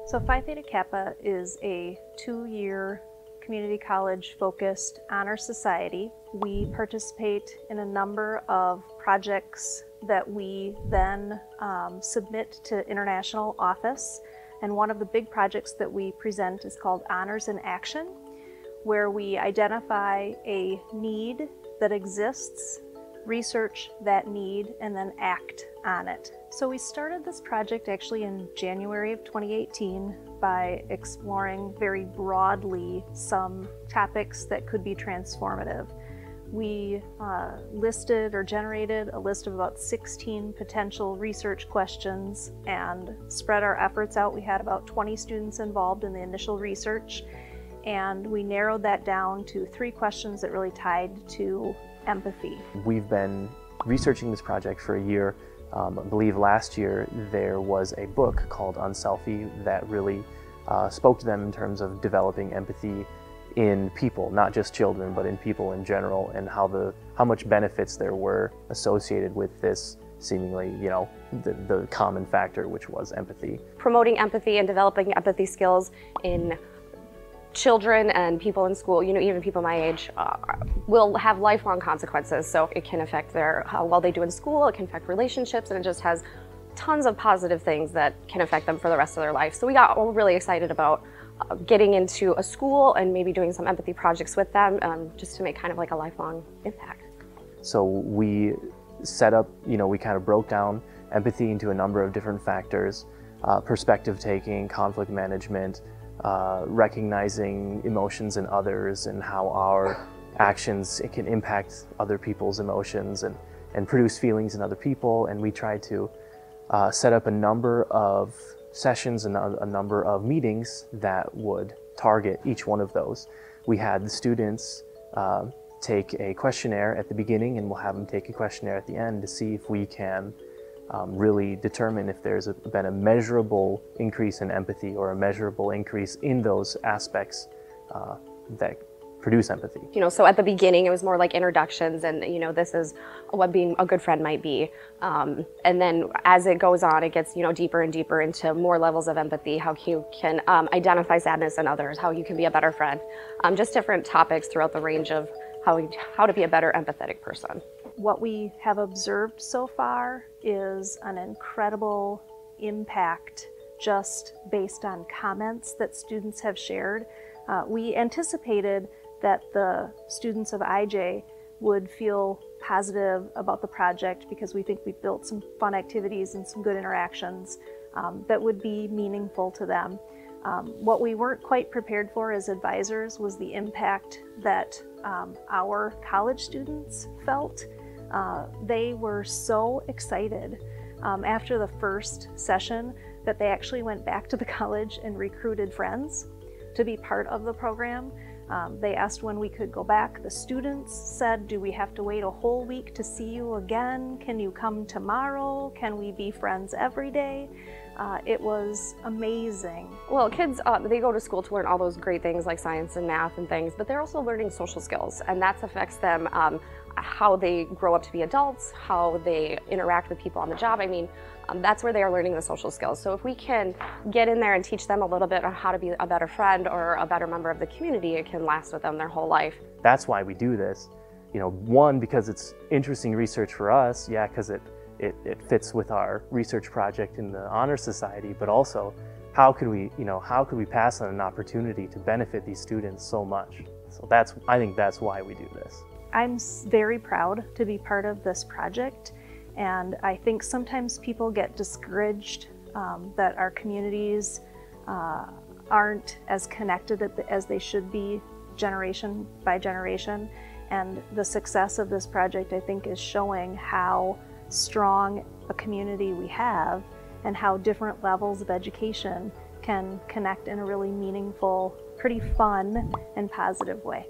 So Phi Theta Kappa is a 2-year community college focused honor society. We participate in a number of projects that we then submit to international office. And one of the big projects that we present is called Honors in Action, where we identify a need that exists, research that need, and then act on it. So we started this project actually in January of 2018 by exploring very broadly some topics that could be transformative. We listed or generated a list of about 16 potential research questions and spread our efforts out. We had about 20 students involved in the initial research, and we narrowed that down to 3 questions that really tied to empathy. We've been researching this project for a year. I believe last year there was a book called Unselfie that really spoke to them in terms of developing empathy in people, not just children, but in people in general, and how much benefits there were associated with this seemingly, the common factor, which was empathy. Promoting empathy and developing empathy skills in children and people in school, even people my age, will have lifelong consequences. So it can affect how well they do in school, it can affect relationships, and it just has tons of positive things that can affect them for the rest of their life. So we got all really excited about getting into a school and maybe doing some empathy projects with them, just to make kind of like a lifelong impact. So we set up, we kind of broke down empathy into a number of different factors: perspective taking, conflict management, recognizing emotions in others and how our actions can impact other people's emotions and produce feelings in other people. And we tried to set up a number of sessions and a number of meetings that would target each one of those. We had the students take a questionnaire at the beginning, and we'll have them take a questionnaire at the end to see if we can really determine if there's been a measurable increase in empathy or a measurable increase in those aspects that produce empathy. So at the beginning it was more like introductions and, this is what being a good friend might be. And then as it goes on, it gets, deeper and deeper into more levels of empathy, how you can identify sadness in others, how you can be a better friend, just different topics throughout the range of how to be a better empathetic person. What we have observed so far is an incredible impact just based on comments that students have shared. We anticipated that the students of IJ would feel positive about the project because we think we've built some fun activities and some good interactions that would be meaningful to them. What we weren't quite prepared for as advisors was the impact that our college students felt. They were so excited after the first session that they actually went back to the college and recruited friends to be part of the program. They asked when we could go back. The students said, do we have to wait a whole week to see you again? Can you come tomorrow? Can we be friends every day? It was amazing. Well, kids, they go to school to learn all those great things like science and math and things, but they're also learning social skills, and that affects them how they grow up to be adults, how they interact with people on the job. That's where they are learning the social skills. So if we can get in there and teach them a little bit on how to be a better friend or a better member of the community, it can last with them their whole life. That's why we do this. One, because it's interesting research for us, because it fits with our research project in the Honor Society, but also how could we pass on an opportunity to benefit these students so much? So I think that's why we do this. I'm very proud to be part of this project, and I think sometimes people get discouraged that our communities aren't as connected as they should be generation by generation, and the success of this project, I think, is showing how strong a community we have and how different levels of education can connect in a really meaningful, pretty fun and positive way.